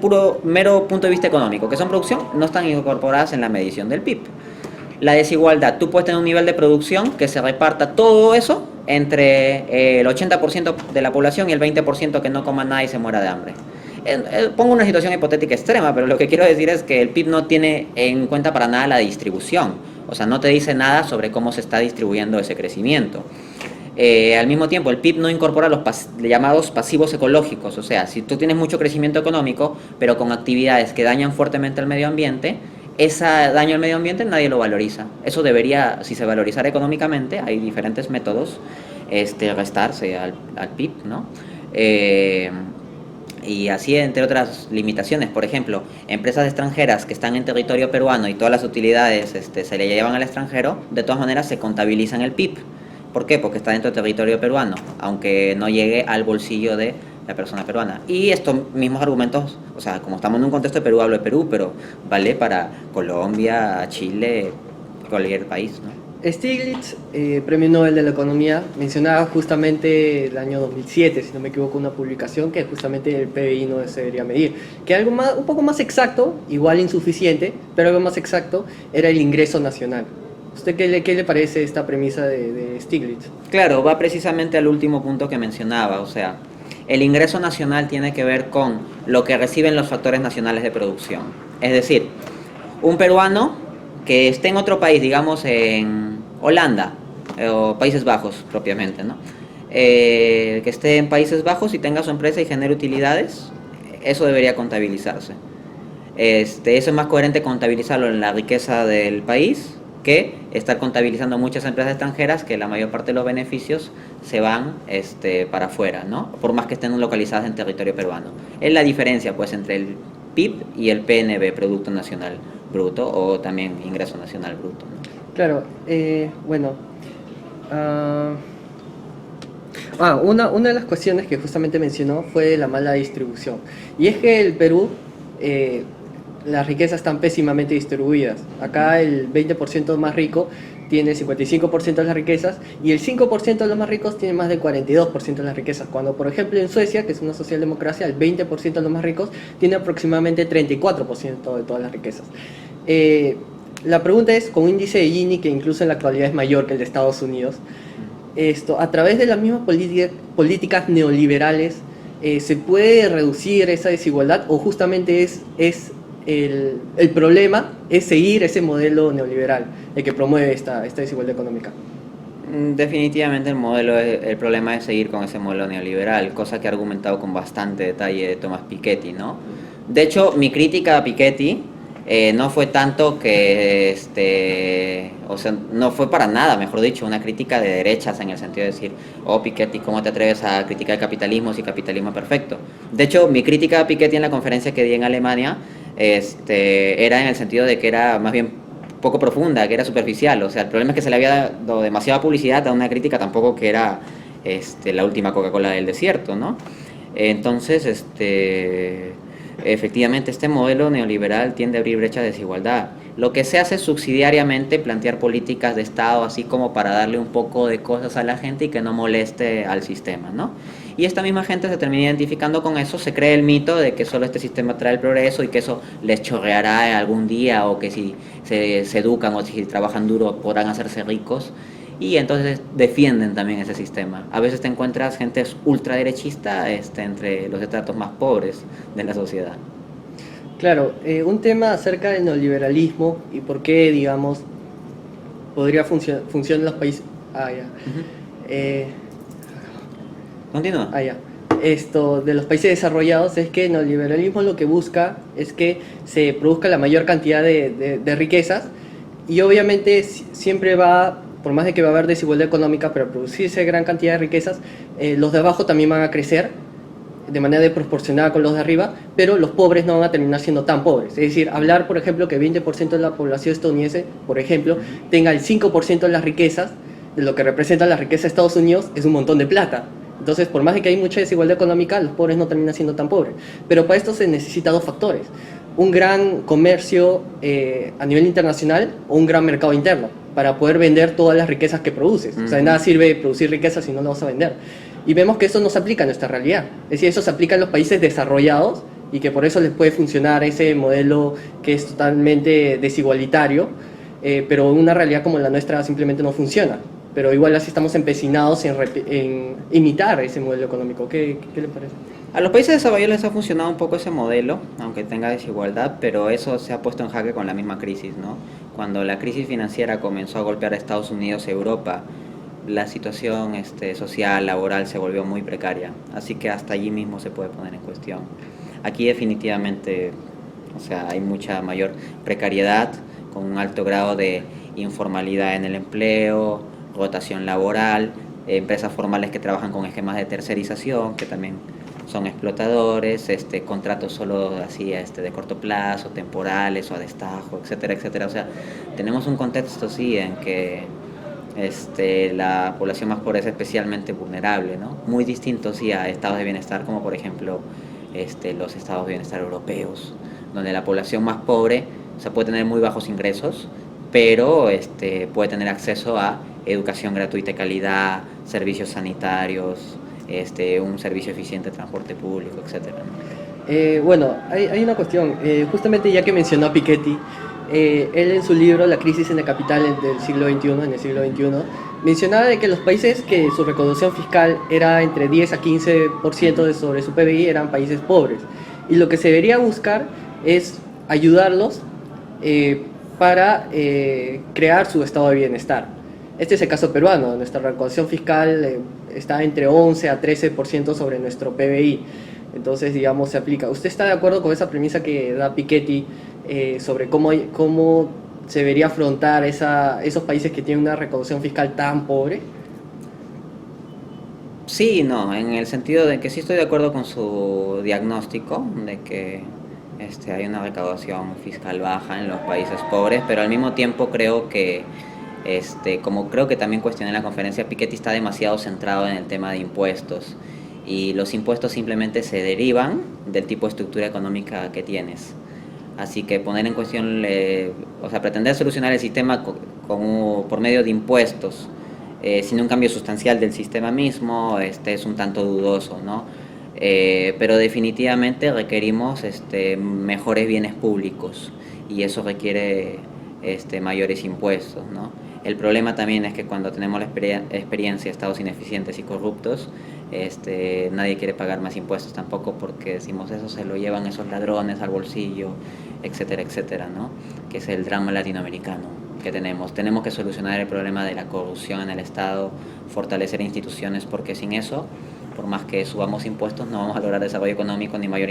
mero punto de vista económico, que son producción, no están incorporadas en la medición del PIB. La desigualdad, tú puedes tener un nivel de producción que se reparta todo eso entre el 80% de la población y el 20% que no coma nada y se muera de hambre. Pongo una situación hipotética extrema, pero lo que quiero decir es que el PIB no tiene en cuenta para nada la distribución. O sea, no te dice nada sobre cómo se está distribuyendo ese crecimiento. Al mismo tiempo, el PIB no incorpora los llamados pasivos ecológicos. O sea, si tú tienes mucho crecimiento económico, pero con actividades que dañan fuertemente al medio ambiente, ese daño al medio ambiente nadie lo valoriza. Eso debería, si se valorizara económicamente, hay diferentes métodos, restarse al PIB, ¿no? Y así, entre otras limitaciones. Por ejemplo, empresas extranjeras que están en territorio peruano y todas las utilidades se le llevan al extranjero, de todas maneras se contabilizan el PIB. ¿Por qué? Porque está dentro del territorio peruano, aunque no llegue al bolsillo de la persona peruana. Y estos mismos argumentos, o sea, como estamos en un contexto de Perú, hablo de Perú, pero vale para Colombia, Chile, cualquier país, ¿no? Stiglitz, Premio Nobel de la Economía, mencionaba justamente el año 2007, si no me equivoco, una publicación que justamente el PBI no se debería medir. Que algo más, un poco más exacto, igual insuficiente, pero algo más exacto, era el ingreso nacional. ¿Usted qué le parece esta premisa de Stiglitz? Claro, va precisamente al último punto que mencionaba, o sea, el ingreso nacional tiene que ver con lo que reciben los factores nacionales de producción. Es decir, un peruano que esté en otro país, digamos en Holanda o Países Bajos propiamente, ¿no? Que esté en Países Bajos y tenga su empresa y genere utilidades, eso debería contabilizarse. Eso es más coherente contabilizarlo en la riqueza del país que estar contabilizando muchas empresas extranjeras que la mayor parte de los beneficios se van para afuera, ¿no? Por más que estén localizadas en territorio peruano. Es la diferencia pues entre el PIB y el PNB, Producto Nacional Bruto, o también Ingreso Nacional Bruto, ¿no? Claro, bueno. Una de las cuestiones que justamente mencionó fue la mala distribución. Y es que el Perú, las riquezas están pésimamente distribuidas. Acá el 20% más rico tiene 55% de las riquezas y el 5% de los más ricos tiene más del 42% de las riquezas. Cuando, por ejemplo, en Suecia, que es una socialdemocracia, el 20% de los más ricos tiene aproximadamente 34% de todas las riquezas. La pregunta es, con un índice de Gini que incluso en la actualidad es mayor que el de Estados Unidos, a través de las mismas políticas neoliberales, ¿se puede reducir esa desigualdad o justamente el problema es seguir ese modelo neoliberal, el que promueve esta desigualdad económica? Definitivamente el problema es seguir con ese modelo neoliberal, cosa que ha argumentado con bastante detalle Thomas Piketty, ¿no? De hecho, mi crítica a Piketty no fue tanto que, o sea, no fue para nada, mejor dicho, una crítica de derechas en el sentido de decir, oh Piketty, ¿cómo te atreves a criticar el capitalismo si capitalismo es perfecto? De hecho, mi crítica a Piketty en la conferencia que di en Alemania era en el sentido de que era más bien poco profunda, que era superficial. O sea, el problema es que se le había dado demasiada publicidad a una crítica tampoco que era la última Coca-Cola del desierto, ¿no? Entonces, efectivamente, este modelo neoliberal tiende a abrir brechas de desigualdad. Lo que se hace es subsidiariamente plantear políticas de Estado así como para darle un poco de cosas a la gente y que no moleste al sistema, ¿no? Y esta misma gente se termina identificando con eso, se cree el mito de que solo este sistema trae el progreso y que eso les chorreará algún día, o que si se educan o si trabajan duro podrán hacerse ricos, y entonces defienden también ese sistema. A veces te encuentras gente ultraderechista entre los estratos más pobres de la sociedad. Claro, un tema acerca del neoliberalismo y por qué, digamos, podría funcionar en los países... Continúa. Esto de los países desarrollados es que el neoliberalismo lo que busca es que se produzca la mayor cantidad de riquezas, y obviamente siempre va, por más de que va a haber desigualdad económica, pero al producirse gran cantidad de riquezas, los de abajo también van a crecer de manera desproporcionada con los de arriba, pero los pobres no van a terminar siendo tan pobres. Es decir, hablar, por ejemplo, que 20% de la población estadounidense, por ejemplo, tenga el 5% de las riquezas, de lo que representa la riqueza de Estados Unidos, es un montón de plata. Entonces, por más de que hay mucha desigualdad económica, los pobres no terminan siendo tan pobres. Pero para esto se necesita dos factores: un gran comercio a nivel internacional o un gran mercado interno, para poder vender todas las riquezas que produces. O sea, de nada sirve producir riquezas si no las vas a vender. Y vemos que eso no se aplica a nuestra realidad. Es decir, eso se aplica en los países desarrollados y que por eso les puede funcionar ese modelo que es totalmente desigualitario, pero en una realidad como la nuestra simplemente no funciona. pero igual así estamos empecinados en imitar ese modelo económico. ¿Qué le parece? A los países desarrollados les ha funcionado un poco ese modelo, aunque tenga desigualdad, pero eso se ha puesto en jaque con la misma crisis, ¿no? Cuando la crisis financiera comenzó a golpear a Estados Unidos y Europa, la situación social, laboral se volvió muy precaria, así que hasta allí mismo se puede poner en cuestión. Aquí definitivamente, o sea, hay mucha mayor precariedad, con un alto grado de informalidad en el empleo, rotación laboral, empresas formales que trabajan con esquemas de tercerización, que también son explotadores, contratos solo así de corto plazo, temporales o a destajo, etcétera, etcétera. O sea, tenemos un contexto sí en que la población más pobre es especialmente vulnerable, ¿no? Muy distinto sí a estados de bienestar como por ejemplo los estados de bienestar europeos, donde la población más pobre, o sea, puede tener muy bajos ingresos, pero puede tener acceso a educación gratuita de calidad, servicios sanitarios, un servicio eficiente de transporte público, etcétera, ¿no? Bueno, hay una cuestión. Justamente ya que mencionó a Piketty, él en su libro La crisis en el capital del siglo XXI, en el siglo XXI, mencionaba de que los países que su recaudación fiscal era entre 10 a 15% sobre su PBI eran países pobres. Y lo que se debería buscar es ayudarlos para crear su estado de bienestar. Este es el caso peruano. Nuestra recaudación fiscal está entre 11 a 13% sobre nuestro PBI. Entonces, digamos, se aplica. ¿Usted está de acuerdo con esa premisa que da Piketty sobre cómo se debería afrontar esos países que tienen una recaudación fiscal tan pobre? Sí, no, en el sentido de que sí estoy de acuerdo con su diagnóstico de que hay una recaudación fiscal baja en los países pobres, pero al mismo tiempo creo que, como creo que también cuestioné en la conferencia, Piketty está demasiado centrado en el tema de impuestos y los impuestos simplemente se derivan del tipo de estructura económica que tienes. Así que poner en cuestión, o sea, pretender solucionar el sistema por medio de impuestos, sin un cambio sustancial del sistema mismo, es un tanto dudoso, ¿no? Pero definitivamente requerimos mejores bienes públicos y eso requiere mayores impuestos, ¿no? El problema también es que cuando tenemos la experiencia de estados ineficientes y corruptos, nadie quiere pagar más impuestos tampoco porque decimos eso se lo llevan esos ladrones al bolsillo, etcétera, etcétera, ¿no? Que es el drama latinoamericano que tenemos. Tenemos que solucionar el problema de la corrupción en el Estado, fortalecer instituciones, porque sin eso, por más que subamos impuestos, no vamos a lograr desarrollo económico ni mayor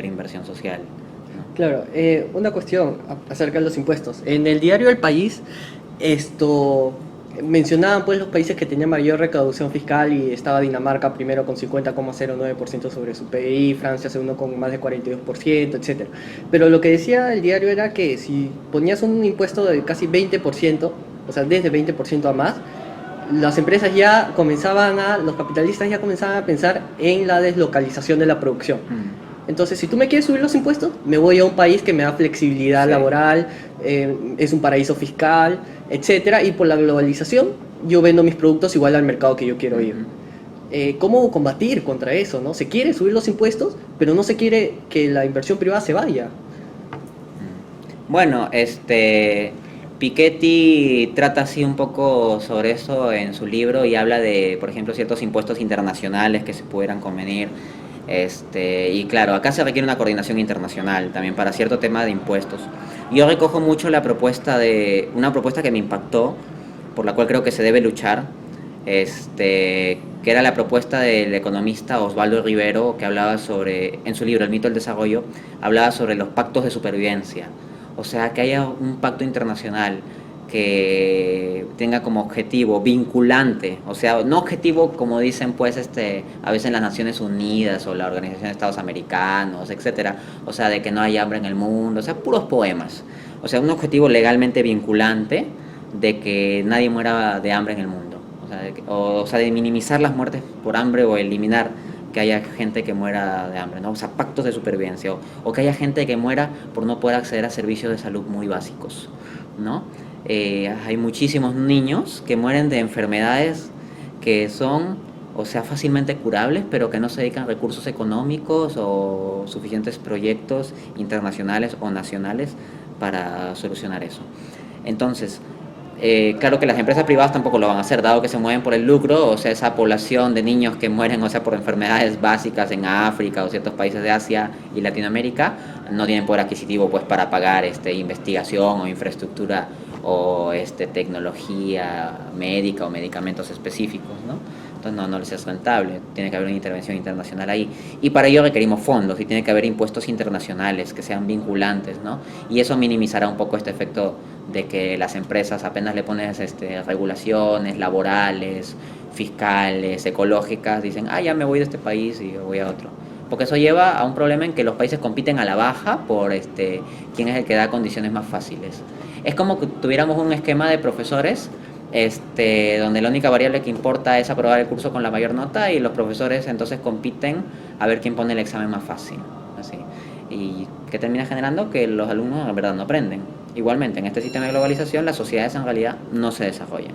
inversión social, ¿no? Claro, una cuestión acerca de los impuestos. En el diario El País, mencionaban pues los países que tenían mayor recaudación fiscal y estaba Dinamarca primero con 50,09% sobre su PIB, Francia segundo con más de 42%, etc. Pero lo que decía el diario era que si ponías un impuesto de casi 20%, o sea, desde 20% a más, las empresas ya los capitalistas ya comenzaban a pensar en la deslocalización de la producción. Entonces, si tú me quieres subir los impuestos, me voy a un país que me da flexibilidad laboral, es un paraíso fiscal, etcétera, y por la globalización yo vendo mis productos igual al mercado que yo quiero ir. ¿Cómo combatir contra eso, no? Se quiere subir los impuestos, pero no se quiere que la inversión privada se vaya. Bueno, Piketty trata así un poco sobre eso en su libro y habla de, por ejemplo, ciertos impuestos internacionales que se pudieran convenir. Y claro, acá se requiere una coordinación internacional también para cierto tema de impuestos. Yo recojo mucho una propuesta que me impactó, por la cual creo que se debe luchar, que era la propuesta del economista Osvaldo Rivero, que hablaba sobre, en su libro El mito del desarrollo, hablaba sobre los pactos de supervivencia. O sea, que haya un pacto internacional que tenga como objetivo vinculante, o sea, no objetivo como dicen pues a veces las Naciones Unidas o la Organización de Estados Americanos, etcétera, o sea, de que no haya hambre en el mundo, o sea, puros poemas. O sea, un objetivo legalmente vinculante de que nadie muera de hambre en el mundo. O sea, de minimizar las muertes por hambre o eliminar que haya gente que muera de hambre, ¿no? O sea, pactos de supervivencia, o que haya gente que muera por no poder acceder a servicios de salud muy básicos, ¿no? Hay muchísimos niños que mueren de enfermedades que son, o sea, fácilmente curables, pero que no se dedican recursos económicos o suficientes proyectos internacionales o nacionales para solucionar eso. Entonces, Claro que las empresas privadas tampoco lo van a hacer, dado que se mueven por el lucro, o sea, esa población de niños que mueren, o sea, por enfermedades básicas en África o ciertos países de Asia y Latinoamérica, no tienen poder adquisitivo pues para pagar investigación o infraestructura o tecnología médica o medicamentos específicos, ¿no? Entonces no les es rentable, tiene que haber una intervención internacional ahí. Y para ello requerimos fondos y tiene que haber impuestos internacionales que sean vinculantes, ¿no? Y eso minimizará un poco este efecto de que las empresas apenas le pones regulaciones laborales, fiscales, ecológicas, dicen, ya me voy de este país y voy a otro. Porque eso lleva a un problema en que los países compiten a la baja por quién es el que da condiciones más fáciles. Es como que tuviéramos un esquema de profesores donde la única variable que importa es aprobar el curso con la mayor nota y los profesores entonces compiten a ver quién pone el examen más fácil. Así. Y que termina generando que los alumnos en verdad no aprenden. Igualmente, en este sistema de globalización las sociedades en realidad no se desarrollan.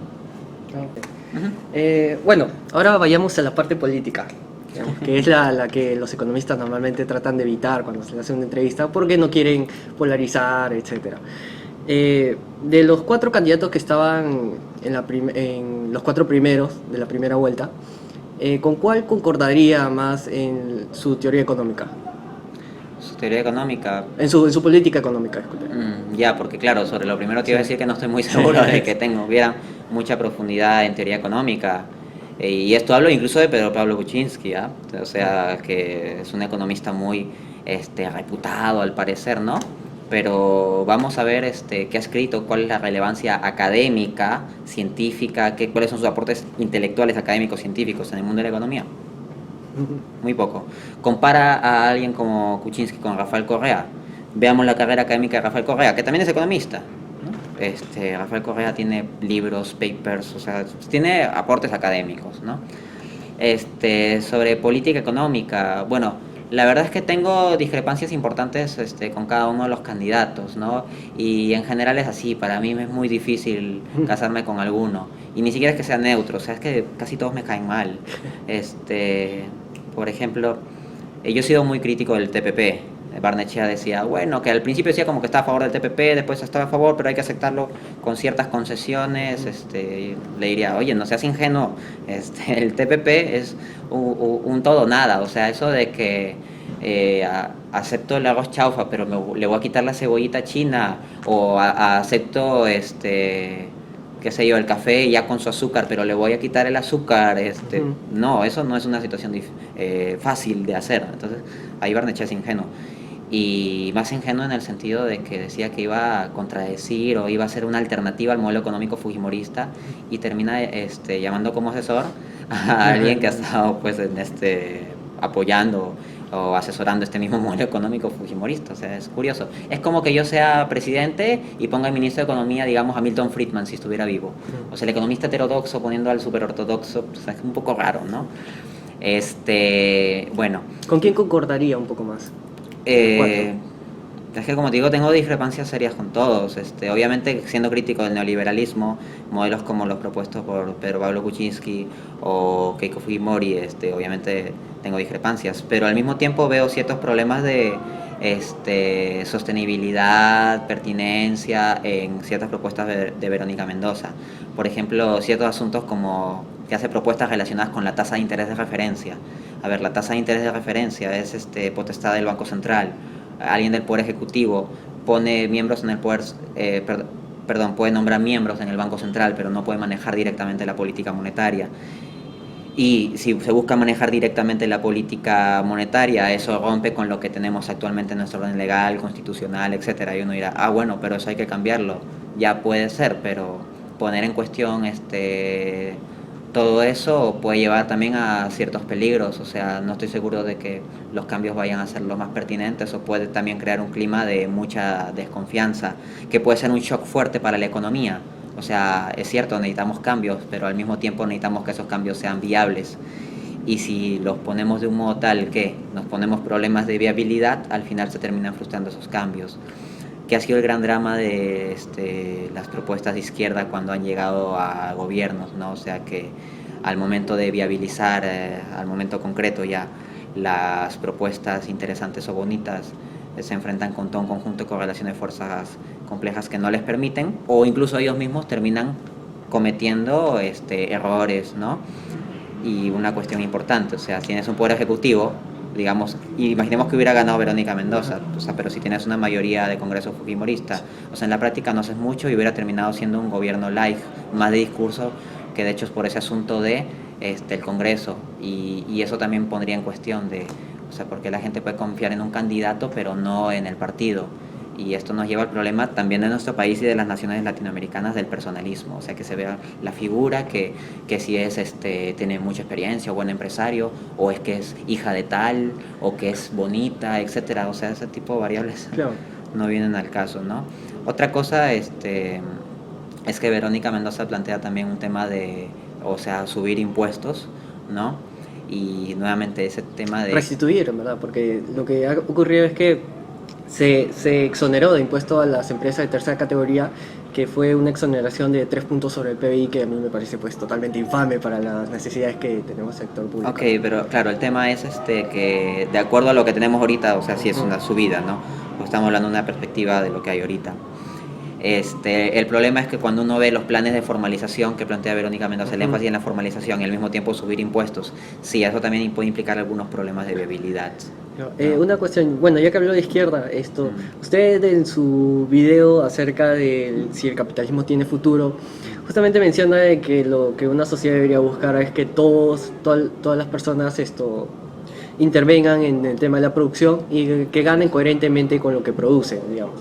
Okay. Bueno, ahora vayamos a la parte política, digamos, que es la que los economistas normalmente tratan de evitar cuando se les hace una entrevista porque no quieren polarizar, etcétera. De los 4 candidatos que estaban en los 4 primeros de la primera vuelta, ¿con cuál concordaría más en su teoría económica? Su teoría económica. En su política económica, disculpe. Ya, porque claro, sobre lo primero te iba a decir que no estoy muy seguro de que hubiera mucha profundidad en teoría económica. Y esto hablo incluso de Pedro Pablo Kuczynski, ¿ah? O sea, que es un economista muy reputado al parecer, ¿no? Pero vamos a ver qué ha escrito, cuál es la relevancia académica, científica, cuáles son sus aportes intelectuales, académicos, científicos en el mundo de la economía. Muy poco. Compara a alguien como Kuczynski con Rafael Correa. Veamos la carrera académica de Rafael Correa, que también es economista, ¿no? Rafael Correa tiene libros, papers, o sea, tiene aportes académicos, ¿no? Sobre política económica, bueno, la verdad es que tengo discrepancias importantes con cada uno de los candidatos, ¿no? Y en general es así, para mí es muy difícil casarme con alguno. Y ni siquiera es que sea neutro, o sea, es que casi todos me caen mal. Por ejemplo, yo he sido muy crítico del TPP. Barnechea decía, bueno, que al principio decía como que estaba a favor del TPP, después estaba a favor, pero hay que aceptarlo con ciertas concesiones. Le diría, oye, no seas ingenuo, el TPP es un todo nada, o sea, eso de que acepto el arroz chaufa, pero le voy a quitar la cebollita china, o acepto qué sé yo, el café ya con su azúcar, pero le voy a quitar el azúcar, no, eso no es una situación fácil de hacer. Entonces, ahí Barnechea es ingenuo. Y más ingenuo en el sentido de que decía que iba a contradecir o iba a ser una alternativa al modelo económico fujimorista y termina llamando como asesor a alguien que ha estado pues apoyando o asesorando este mismo modelo económico fujimorista. O sea, es curioso. Es como que yo sea presidente y ponga el ministro de Economía, digamos, a Milton Friedman si estuviera vivo. O sea, el economista heterodoxo poniendo al superortodoxo, o sea, es un poco raro, ¿no? Bueno. ¿Con quién concordaría un poco más? Es que como te digo, tengo discrepancias serias con todos. Obviamente, siendo crítico del neoliberalismo, modelos como los propuestos por Pedro Pablo Kuczynski o Keiko Fujimori, obviamente tengo discrepancias, pero al mismo tiempo veo ciertos problemas de sostenibilidad, pertinencia en ciertas propuestas de Verónica Mendoza. Por ejemplo, ciertos asuntos como que hace propuestas relacionadas con la tasa de interés de referencia. A ver, la tasa de interés de referencia es potestad del Banco Central. Alguien del Poder Ejecutivo pone miembros en el Poder, puede nombrar miembros en el Banco Central, pero no puede manejar directamente la política monetaria. Y si se busca manejar directamente la política monetaria, eso rompe con lo que tenemos actualmente en nuestro orden legal, constitucional, etcétera. Y uno dirá, bueno, pero eso hay que cambiarlo. Ya puede ser, pero poner en cuestión todo eso puede llevar también a ciertos peligros. O sea, no estoy seguro de que los cambios vayan a ser los más pertinentes, o puede también crear un clima de mucha desconfianza, que puede ser un shock fuerte para la economía. O sea, es cierto, necesitamos cambios, pero al mismo tiempo necesitamos que esos cambios sean viables. Y si los ponemos de un modo tal que nos ponemos problemas de viabilidad, al final se terminan frustrando esos cambios. Que ha sido el gran drama de las propuestas de izquierda cuando han llegado a gobiernos, ¿no? O sea que al momento de viabilizar, al momento concreto ya, las propuestas interesantes o bonitas se enfrentan con todo un conjunto de correlaciones de fuerzas complejas que no les permiten, o incluso ellos mismos terminan cometiendo errores, ¿no? Y una cuestión importante, o sea, si tienes un poder ejecutivo, digamos, y imaginemos que hubiera ganado Verónica Mendoza, o sea, pero si tienes una mayoría de Congreso fujimorista, o sea, en la práctica no haces mucho y hubiera terminado siendo un gobierno light, más de discurso, que de hecho es por ese asunto de el Congreso, y eso también pondría en cuestión de, o sea, porque la gente puede confiar en un candidato, pero no en el partido. Y esto nos lleva al problema también de nuestro país y de las naciones latinoamericanas del personalismo, o sea, que se vea la figura, que si es tiene mucha experiencia o buen empresario, o es que es hija de tal, o que es bonita, etcétera, o sea, ese tipo de variables Claro. no vienen al caso, ¿no? Otra cosa es que Verónica Mendoza plantea también un tema de, o sea, subir impuestos, ¿no? Y nuevamente ese tema de... Restituir, en verdad, porque lo que ha ocurrido es que se exoneró de impuesto a las empresas de tercera categoría, que fue una exoneración de 3 puntos sobre el PBI, que a mí me parece pues totalmente infame para las necesidades que tenemos en el sector público. Ok, pero claro, el tema es que de acuerdo a lo que tenemos ahorita, o sea, sí es una subida, ¿no? Pues estamos hablando de una perspectiva de lo que hay ahorita. El problema es que cuando uno ve los planes de formalización que plantea Verónica Mendoza, el énfasis en la formalización y al mismo tiempo subir impuestos, sí, eso también puede implicar algunos problemas de viabilidad. Una cuestión, bueno, ya que habló de izquierda, usted en su video acerca de si el capitalismo tiene futuro, justamente menciona de que lo que una sociedad debería buscar es que todas las personas intervengan en el tema de la producción y que ganen coherentemente con lo que producen, digamos.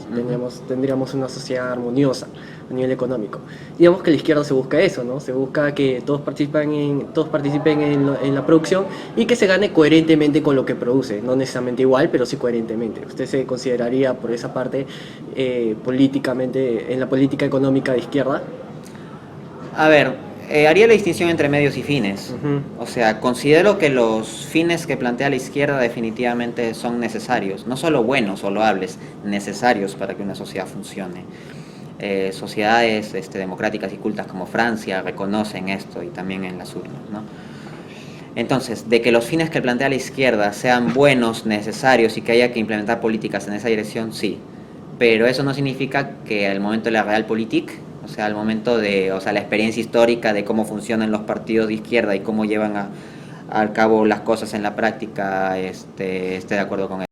Tendríamos una sociedad armoniosa a nivel económico. Digamos que la izquierda se busca eso, ¿no? Se busca que todos participen en la producción y que se gane coherentemente con lo que produce, no necesariamente igual, pero sí coherentemente. ¿Usted se consideraría por esa parte políticamente, en la política económica de izquierda? A ver, haría la distinción entre medios y fines. O sea, considero que los fines que plantea la izquierda definitivamente son necesarios, no solo buenos o loables, necesarios para que una sociedad funcione. Sociedades democráticas y cultas como Francia reconocen esto y también en las urnas, ¿no? Entonces, de que los fines que plantea la izquierda sean buenos, necesarios y que haya que implementar políticas en esa dirección, sí. Pero eso no significa que al momento de la realpolitik, o sea, al momento de, o sea, la experiencia histórica de cómo funcionan los partidos de izquierda y cómo llevan al cabo las cosas en la práctica, esté de acuerdo con eso.